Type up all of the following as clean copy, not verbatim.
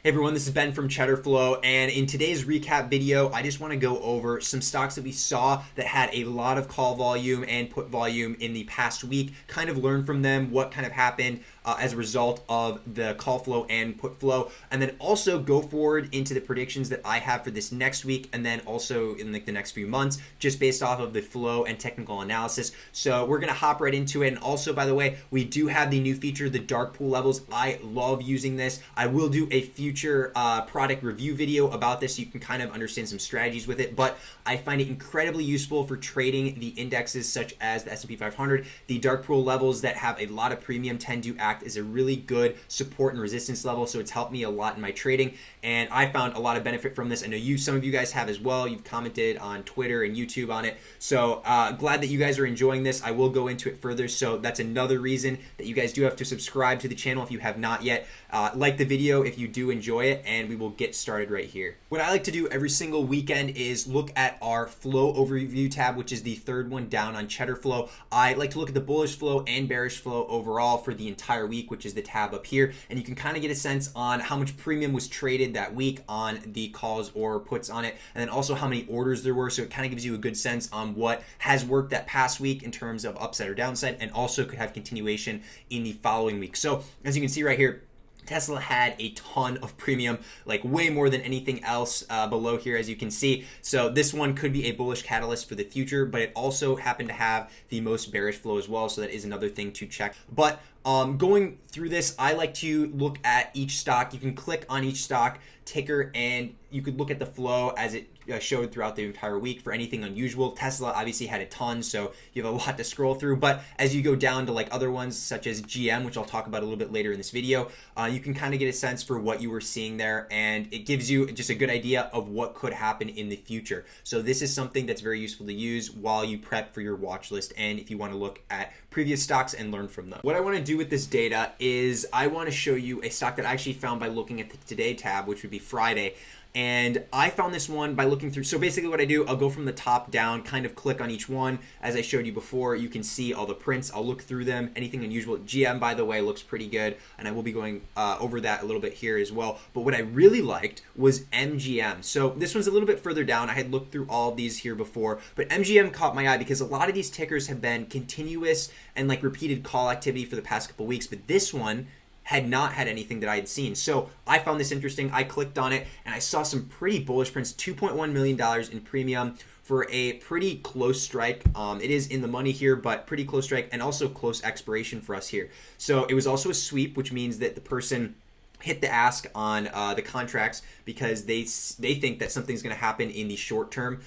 Hey everyone, this is Ben from Cheddar Flow, and in today's recap video, I just want to go over some stocks that we saw that had a lot of call volume and put volume in the past week, kind of learn from them, what kind of happened as a result of the call flow and put flow, and then also go forward into the predictions that I have for this next week, and then also in like the next few months, just based off of the flow and technical analysis. So we're going to hop right into it. And also, by the way, we do have the new feature, the dark pool levels. I love using this. I will do a future product review video about this so you can kind of understand some strategies with it, but I find it incredibly useful for trading the indexes such as the S&P 500. The dark pool levels that have a lot of premium tend to act as a really good support and resistance level, so it's helped me a lot in my trading, and I found a lot of benefit from this. I know some of you guys have as well. You've commented on Twitter and YouTube on it, so glad that you guys are enjoying this. I will go into it further, so that's another reason that you guys do have to subscribe to the channel if you have not yet. Like the video if you do enjoy it, and we will get started right here. What I like to do every single weekend is look at our flow overview tab, which is the third one down on Cheddar Flow. I like to look at the bullish flow and bearish flow overall for the entire week, which is the tab up here, and you can kind of get a sense on how much premium was traded that week on the calls or puts on it, and then also how many orders there were, so it kind of gives you a good sense on what has worked that past week in terms of upside or downside, and also could have continuation in the following week. So as you can see right here, Tesla had a ton of premium, like way more than anything else below here, as you can see. So this one could be a bullish catalyst for the future, but it also happened to have the most bearish flow as well. So that is another thing to check. But going through this, I like to look at each stock. You can click on each stock ticker and you could look at the flow as it showed throughout the entire week for anything unusual. Tesla obviously had a ton, so you have a lot to scroll through, but as you go down to like other ones such as GM, which I'll talk about a little bit later in this video, you can kind of get a sense for what you were seeing there, and it gives you just a good idea of what could happen in the future. So this is something that's very useful to use while you prep for your watch list and if you want to look at previous stocks and learn from them. What I want to do with this data is I want to show you a stock that I actually found by looking at the Today tab, which would be Friday. And I found this one by looking through. So basically what I do, I'll go from the top down, kind of click on each one. As I showed you before, you can see all the prints. I'll look through them. Anything unusual. GM, by the way, looks pretty good. And I will be going over that a little bit here as well. But what I really liked was MGM. So this one's a little bit further down. I had looked through all of these here before. But MGM caught my eye because a lot of these tickers have been continuous and like repeated call activity for the past couple weeks. But this one had not had anything that I had seen. So I found this interesting. I clicked on it and I saw some pretty bullish prints, $2.1 million in premium for a pretty close strike. It is in the money here, but pretty close strike and also close expiration for us here. So it was also a sweep, which means that the person hit the ask on the contracts because they think that something's going to happen in the short term.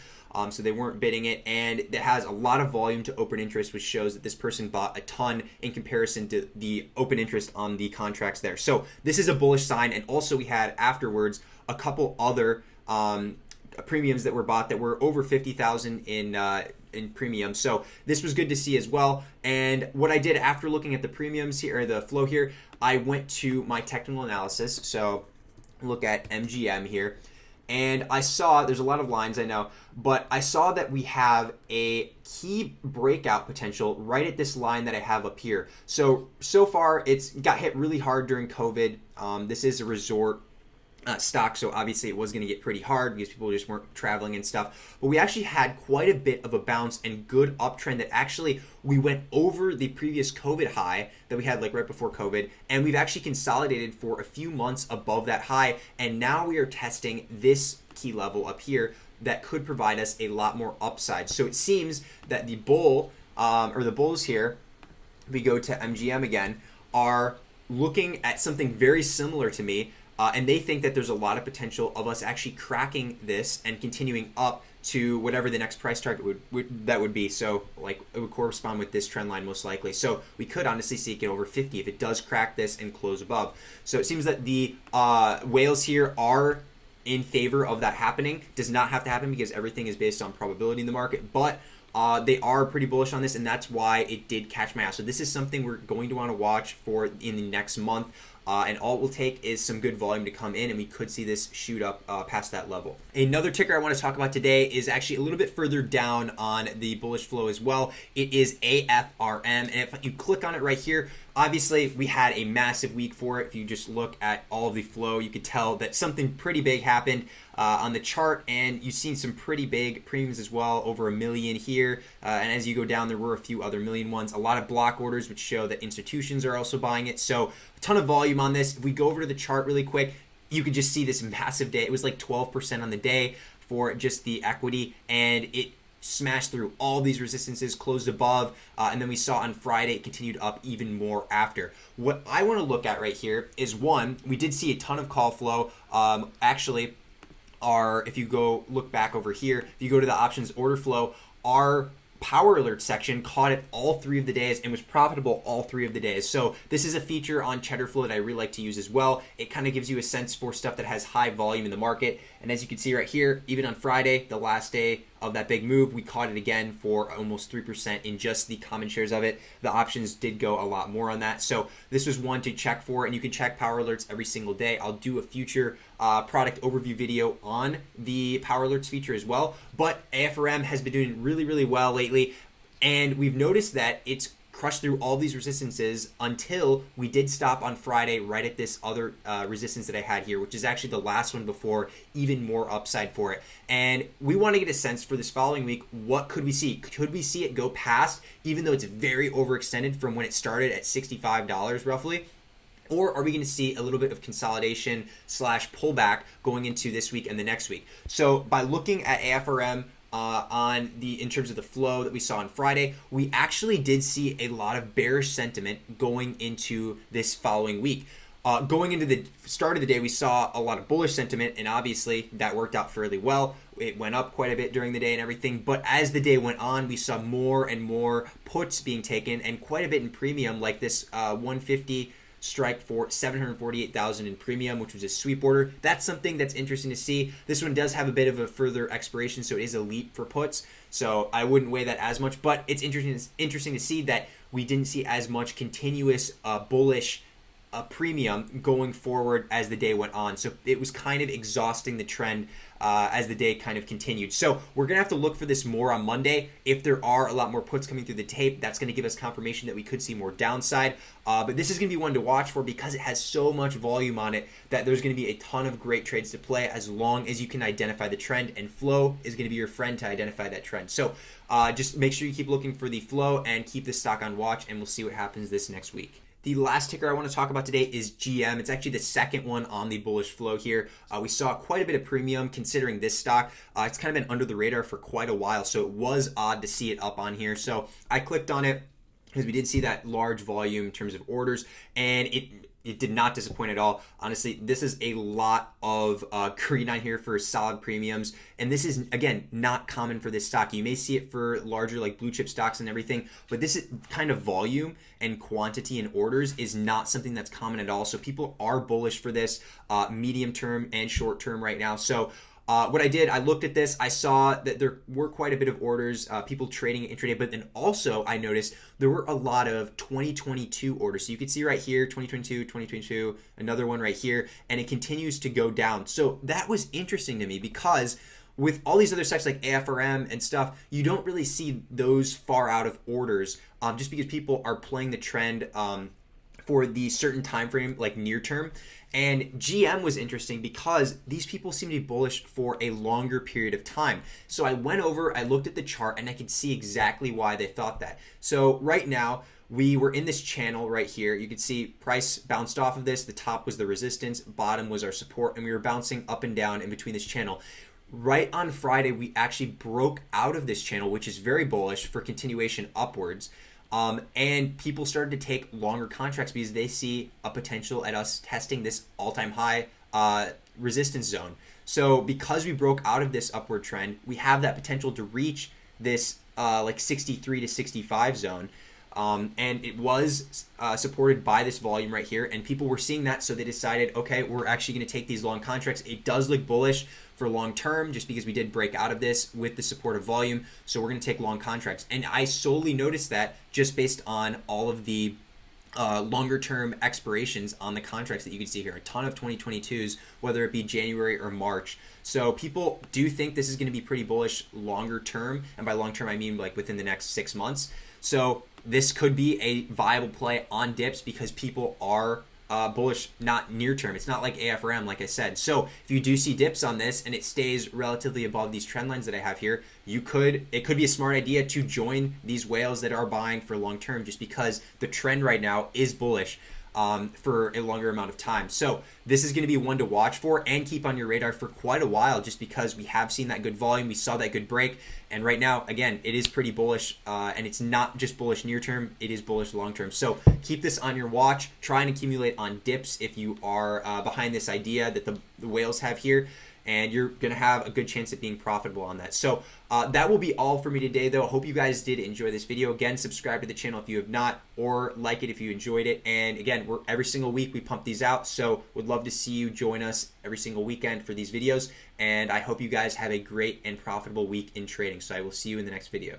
So they weren't bidding it, and it has a lot of volume to open interest, which shows that this person bought a ton in comparison to the open interest on the contracts there. So this is a bullish sign, and also we had afterwards a couple other premiums that were bought that were over 50,000 in premium. So this was good to see as well. And what I did after looking at the premiums here, or the flow here, I went to my technical analysis. So look at MGM here. And I saw, there's a lot of lines I know, but I saw that we have a key breakout potential right at this line that I have up here. So far it's got hit really hard during COVID. This is a resort stock, so obviously it was going to get pretty hard because people just weren't traveling and stuff. But we actually had quite a bit of a bounce and good uptrend that actually we went over the previous COVID high that we had like right before COVID, and we've actually consolidated for a few months above that high, and now we are testing this key level up here that could provide us a lot more upside. So it seems that the bull or the bulls here, we go to MGM again, are looking at something very similar to me. And they think that there's a lot of potential of us actually cracking this and continuing up to whatever the next price target would be. So like it would correspond with this trend line most likely. So we could honestly see it get over 50 if it does crack this and close above. So it seems that the whales here are in favor of that happening. Does not have to happen because everything is based on probability in the market, but they are pretty bullish on this, and that's why it did catch my eye. So this is something we're going to want to watch for in the next month. and all it will take is some good volume to come in, and we could see this shoot up past that level. Another ticker I want to talk about today is actually a little bit further down on the bullish flow as well. It is AFRM, and if you click on it right here, obviously we had a massive week for it. If you just look at all of the flow, you could tell that something pretty big happened on the chart, and you've seen some pretty big premiums as well, over 1 million here, and as you go down, there were a few other million ones. A lot of block orders, which show that institutions are also buying it, so a ton of volume on this. If we go over to the chart really quick, you can just see this massive day. It was like 12% on the day for just the equity, and it smashed through all these resistances, closed above, and then we saw on Friday it continued up even more after. What I want to look at right here is, one, we did see a ton of call flow. Actually, if you go look back over here, if you go to the options order flow, our power alert section caught it all 3 of the days and was profitable all 3 of the days. So this is a feature on Cheddar Flow that I really like to use as well. It kind of gives you a sense for stuff that has high volume in the market. And as you can see right here, even on Friday, the last day of that big move, we caught it again for almost 3% in just the common shares of it. The options did go a lot more on that. So this was one to check for, and you can check power alerts every single day. I'll do a future product overview video on the power alerts feature as well. But AFRM has been doing really, really well lately, and we've noticed that it's crushed through all these resistances until we did stop on Friday right at this other resistance that I had here, which is actually the last one before even more upside for it. And we want to get a sense for this following week, what could we see? Could we see it go past, even though it's very overextended from when it started at $65 roughly? Or are we going to see a little bit of consolidation / pullback going into this week and the next week? So by looking at AFRM, in terms of the flow that we saw on Friday, we actually did see a lot of bearish sentiment going into this following week. Going into the start of the day, we saw a lot of bullish sentiment, and obviously that worked out fairly well. It went up quite a bit during the day and everything, but as the day went on, we saw more and more puts being taken, and quite a bit in premium, like this 150 strike for 748,000 in premium, which was a sweep order. That's something that's interesting to see. This one does have a bit of a further expiration, so it is a leap for puts. So I wouldn't weigh that as much, but it's interesting to see that we didn't see as much continuous bullish premium going forward as the day went on. So it was kind of exhausting the trend as the day kind of continued. So we're going to have to look for this more on Monday. If there are a lot more puts coming through the tape, that's going to give us confirmation that we could see more downside. But this is going to be one to watch for because it has so much volume on it that there's going to be a ton of great trades to play as long as you can identify the trend, and flow is going to be your friend to identify that trend. So just make sure you keep looking for the flow and keep the stock on watch, and we'll see what happens this next week. The last ticker I want to talk about today is GM. It's actually the second one on the bullish flow here. We saw quite a bit of premium considering this stock. It's kind of been under the radar for quite a while, so it was odd to see it up on here. So I clicked on it because we did see that large volume in terms of orders, and it did not disappoint at all. Honestly, this is a lot of green on here for solid premiums. And this is, again, not common for this stock. You may see it for larger like blue chip stocks and everything, but this is kind of volume and quantity in orders is not something that's common at all. So people are bullish for this medium term and short term right now. So what I did, I looked at this, I saw that there were quite a bit of orders, people trading it intraday, but then also I noticed there were a lot of 2022 orders. So you can see right here, 2022, another one right here, and it continues to go down. So that was interesting to me because with all these other stocks like AFRM and stuff, you don't really see those far out of orders just because people are playing the trend for the certain time frame, like near term. And GM was interesting because these people seem to be bullish for a longer period of time. So I went over, I looked at the chart, and I could see exactly why they thought that. So right now, we were in this channel right here. You can see price bounced off of this. The top was the resistance, bottom was our support, and we were bouncing up and down in between this channel. Right on Friday, we actually broke out of this channel, which is very bullish for continuation upwards. And people started to take longer contracts because they see a potential at us testing this all-time high resistance zone. So because we broke out of this upward trend, we have that potential to reach this like 63 to 65 zone. And it was supported by this volume right here, and people were seeing that, so they decided, okay, we're actually going to take these long contracts. It does look bullish for long term just because we did break out of this with the support of volume, so we're going to take long contracts. And I solely noticed that just based on all of the longer term expirations on the contracts that you can see here. A ton of 2022s, whether it be January or March. So people do think this is going to be pretty bullish longer term. And by long term, I mean like within the next 6 months. So this could be a viable play on dips because people are bullish, not near term. It's not like AFRM, like I said. So if you do see dips on this and it stays relatively above these trend lines that I have here, it could be a smart idea to join these whales that are buying for long term, just because the trend right now is bullish for a longer amount of time. So this is going to be one to watch for and keep on your radar for quite a while, just because we have seen that good volume, we saw that good break, and right now, again, it is pretty bullish, and it's not just bullish near term, it is bullish long term. So keep this on your watch, try and accumulate on dips if you are behind this idea that the whales have here, and you're going to have a good chance at being profitable on that. So that will be all for me today, though. I hope you guys did enjoy this video. Again, subscribe to the channel if you have not, or like it if you enjoyed it. And again, every single week we pump these out, so would love to see you join us every single weekend for these videos. And I hope you guys have a great and profitable week in trading. So I will see you in the next video.